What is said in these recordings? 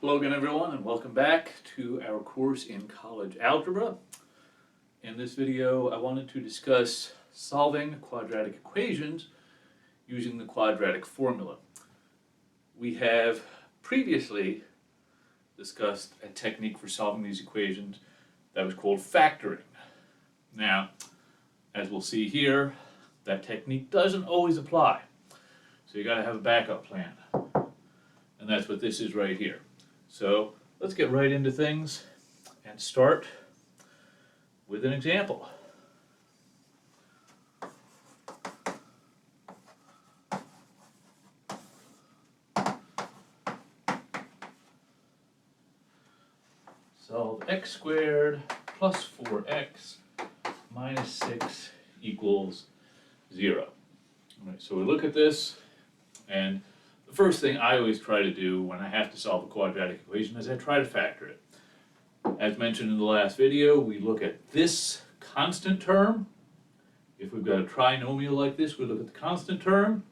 Hello again, everyone, and welcome back to our course in college algebra. In this video, I wanted to discuss solving quadratic equations using the quadratic formula. We have previously discussed a technique for solving these equations that was called factoring. Now, as we'll see here, that technique doesn't always apply. So you got to have a backup plan. And that's what this is right here. So let's get right into things and start with an example. Solve x squared plus 4x minus 6 equals 0. All right, so we look at this, and the first thing I always try to do when I have to solve a quadratic equation is I try to factor it. As mentioned in the last video, we look at this constant term. If we've got a trinomial like this, we look at the constant term.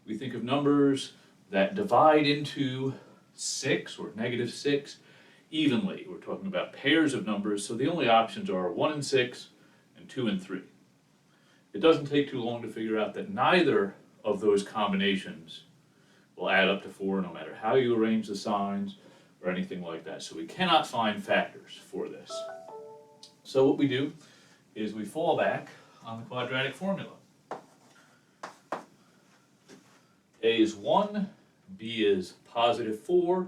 We think of numbers that divide into 6 or negative 6 evenly. We're talking about pairs of numbers, so the only options are 1 and 6 and 2 and 3. It doesn't take too long to figure out that neither of those combinations will add up to 4 no matter how you arrange the signs or anything like that. So we cannot find factors for this. So what we do is we fall back on the quadratic formula. A is 1, B is positive 4,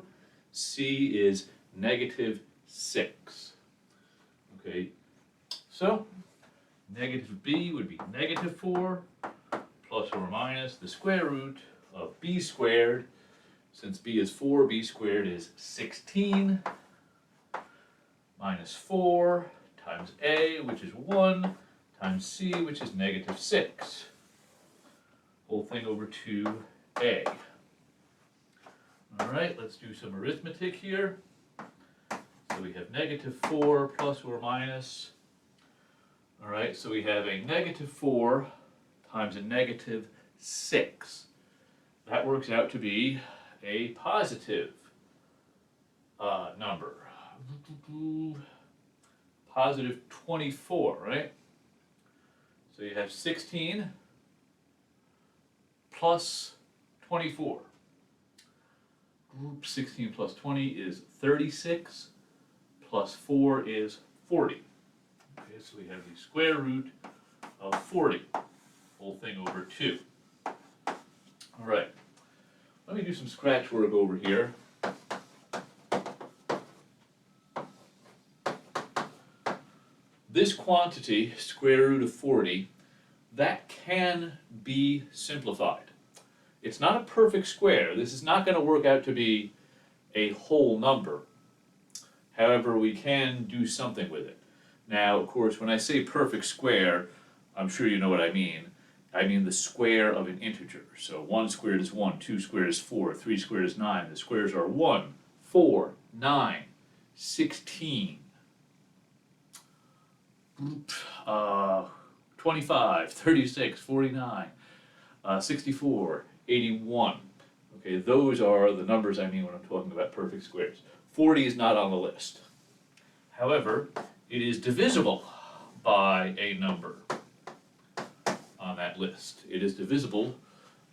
C is negative 6. Okay, so negative B would be negative 4 plus or minus the square root of b squared. Since b is 4, b squared is 16 minus 4 times a, which is 1, times c, which is negative 6. Whole thing over 2a. All right, let's do some arithmetic here. So we have negative 4 plus or minus. All right, so we have a negative 4 times a negative 6. That works out to be a positive number. Positive 24, right? So you have 16 plus 24. 16 plus 20 is 36, plus 4 is 40. Okay, so we have the square root of 40, whole thing over 2. All right, let me do some scratch work over here. This quantity, square root of 40, that can be simplified. It's not a perfect square. This is not going to work out to be a whole number. However, we can do something with it. Now, of course, when I say perfect square, I'm sure you know what I mean. I mean the square of an integer. So 1 squared is 1, 2 squared is 4, 3 squared is 9. The squares are 1, 4, 9, 16, 25, 36, 49, 64, 81. Okay, those are the numbers I mean when I'm talking about perfect squares. 40 is not on the list. However, it is divisible by a number on that list. It is divisible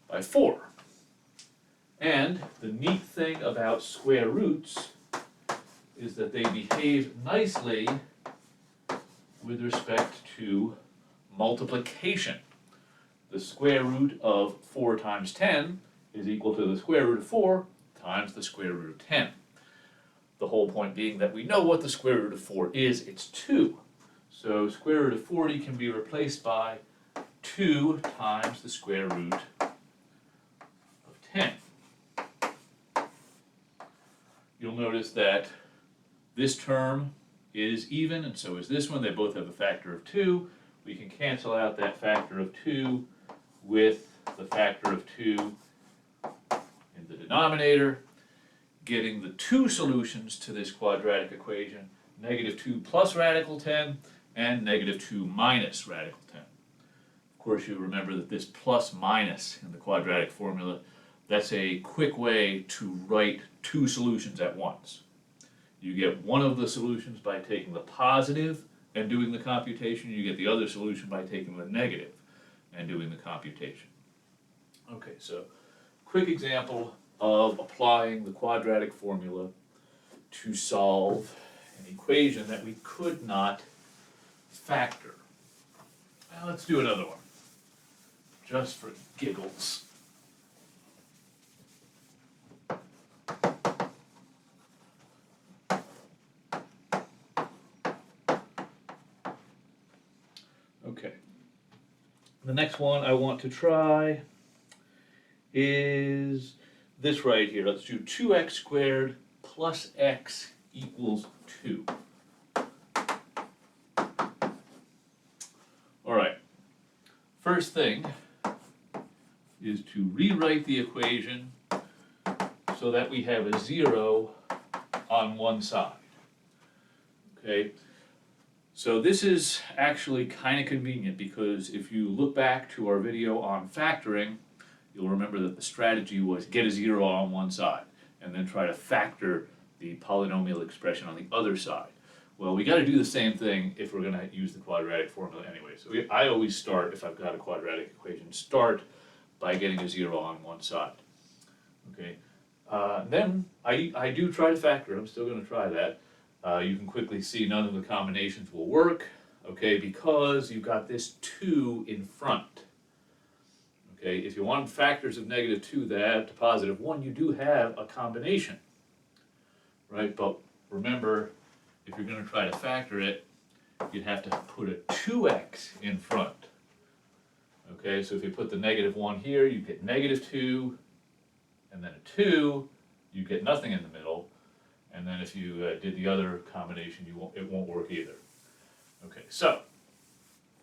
by 4. And the neat thing about square roots is that they behave nicely with respect to multiplication. The square root of 4 times 10 is equal to the square root of 4 times the square root of 10. The whole point being that we know what the square root of 4 is. It's 2. So square root of 40 can be replaced by 2 times the square root of 10. You'll notice that this term is even, and so is this one. They both have a factor of 2. We can cancel out that factor of 2 with the factor of 2 in the denominator, getting the two solutions to this quadratic equation, negative 2 plus radical 10 and negative 2 minus radical 10. Of course, you remember that this plus minus in the quadratic formula that's a quick way to write two solutions at once. You get one of the solutions by taking the positive and doing the computation. You get the other solution by taking the negative and doing the computation. Okay, so quick example of applying the quadratic formula to solve an equation that we could not factor. Now let's do another one, just for giggles. Okay. The next one I want to try is this right here. Let's do 2x squared plus x equals 2. All right. First thing is to rewrite the equation so that we have a 0 on one side. Okay. So this is actually kind of convenient because if you look back to our video on factoring, you'll remember that the strategy was get a 0 on one side and then try to factor the polynomial expression on the other side. Well, we got to do the same thing if we're going to use the quadratic formula anyway. So I always start, if I've got a quadratic equation, start by getting a 0 on one side. Okay. Then I do try to factor. I'm still going to try that. You can quickly see none of the combinations will work, okay, because you've got this 2 in front. Okay, if you want factors of -2 that add to +1, you do have a combination, right? But remember, if you're going to try to factor it, you'd have to put a 2x in front. Okay, so if you put the -1 here, you get -2, and then a 2, you get nothing in the middle. And then if you did the other combination, it won't work either. Okay, so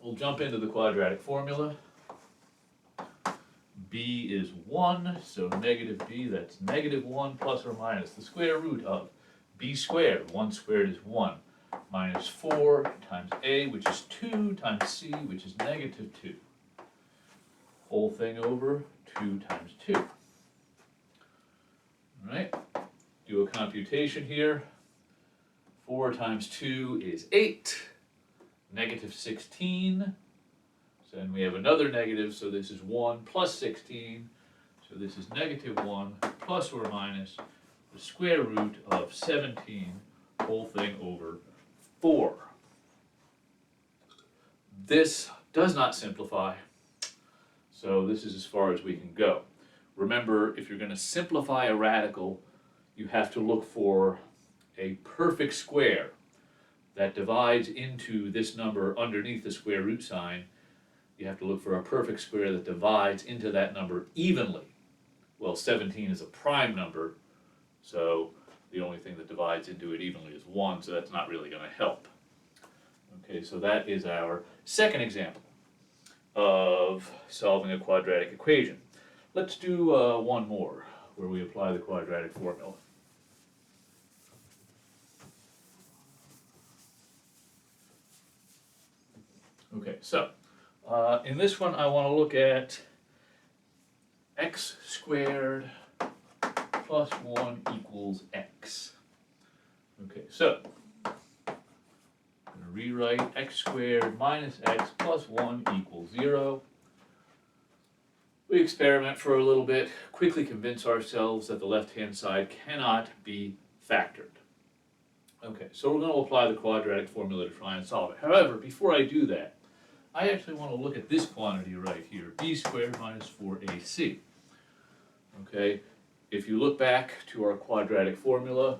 we'll jump into the quadratic formula. B is 1, so -b, that's -1 plus or minus the square root of b squared. 1 squared is 1, minus 4 times a, which is 2, times c, which is -2. Whole thing over 2 times 2. All right. Do a computation here. 4 times 2 is 8, -16. So then we have another negative, so this is 1 plus 16. So this is -1 plus or minus the square root of 17, whole thing over 4. This does not simplify, so this is as far as we can go. Remember, if you're going to simplify a radical, you have to look for a perfect square that divides into this number underneath the square root sign. You have to look for a perfect square that divides into that number evenly. Well, 17 is a prime number, so the only thing that divides into it evenly is 1, so that's not really going to help. Okay, so that is our second example of solving a quadratic equation. Let's do one more where we apply the quadratic formula. Okay, so in this one I want to look at x squared plus 1 equals x. Okay, so I'm going to rewrite x squared minus x plus 1 equals 0. We experiment for a little bit, quickly convince ourselves that the left-hand side cannot be factored. Okay, so we're going to apply the quadratic formula to try and solve it. However, before I do that, I actually want to look at this quantity right here, b squared minus 4ac. Okay, if you look back to our quadratic formula,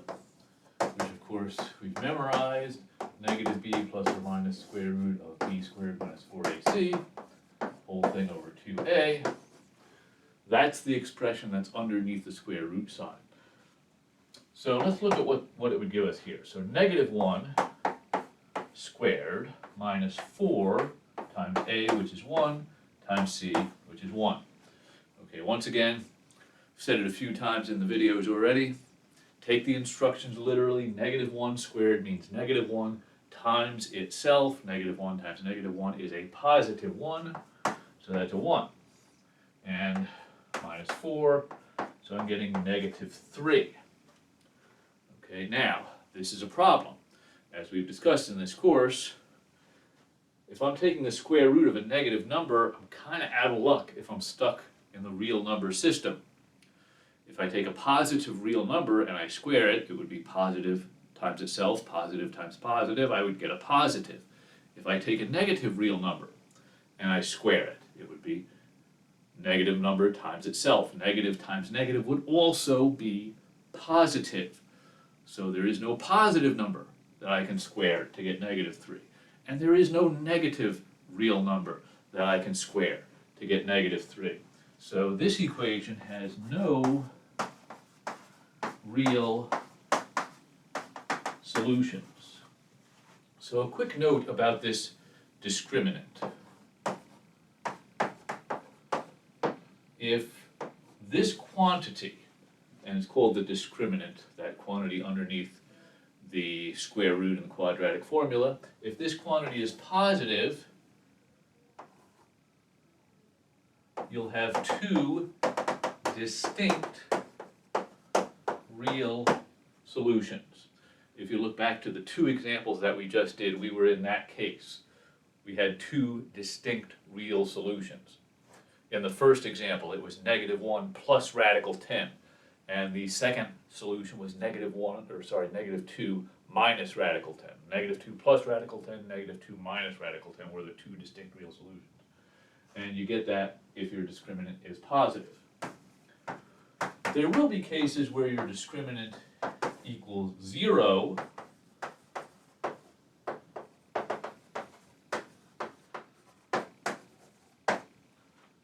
which of course we've memorized, -b plus or minus square root of b squared minus 4ac, whole thing over 2a. That's the expression that's underneath the square root sign. So let's look at what it would give us here. So -1 squared minus 4 times a, which is 1, times c, which is 1. Okay, once again, I've said it a few times in the videos already. Take the instructions literally. -1 squared means -1 times itself. -1 times -1 is a +1, so that's a 1. And minus 4 So I'm getting -3. Okay, now, this is a problem. As we've discussed in this course, if I'm taking the square root of a negative number, I'm kind of out of luck if I'm stuck in the real number system. If I take a positive real number and I square it, it would be positive times itself, positive times positive, I would get a positive. If I take a negative real number and I square it, it would be negative number times itself. Negative times negative would also be positive. So there is no positive number that I can square to get -3. And there is no negative real number that I can square to get -3. So this equation has no real solutions. So a quick note about this discriminant. If this quantity, and it's called the discriminant, that quantity underneath the square root in the quadratic formula, if this quantity is positive, you'll have two distinct real solutions. If you look back to the two examples that we just did, we were in that case. We had two distinct real solutions. In the first example, it was -1 plus radical 10. And the second solution was -2 minus radical 10. -2 plus radical 10, -2 minus radical 10 were the two distinct real solutions. And you get that if your discriminant is positive. There will be cases where your discriminant equals 0.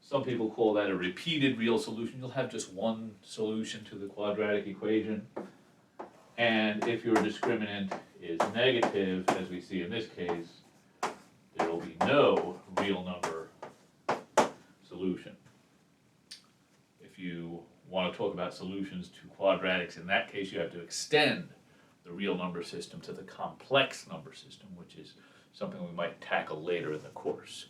Some people call that a repeated real solution. You'll have just one solution to the quadratic equation. And if your discriminant is negative, as we see in this case, there will be no real number solution. If you want to talk about solutions to quadratics, in that case you have to extend the real number system to the complex number system, which is something we might tackle later in the course.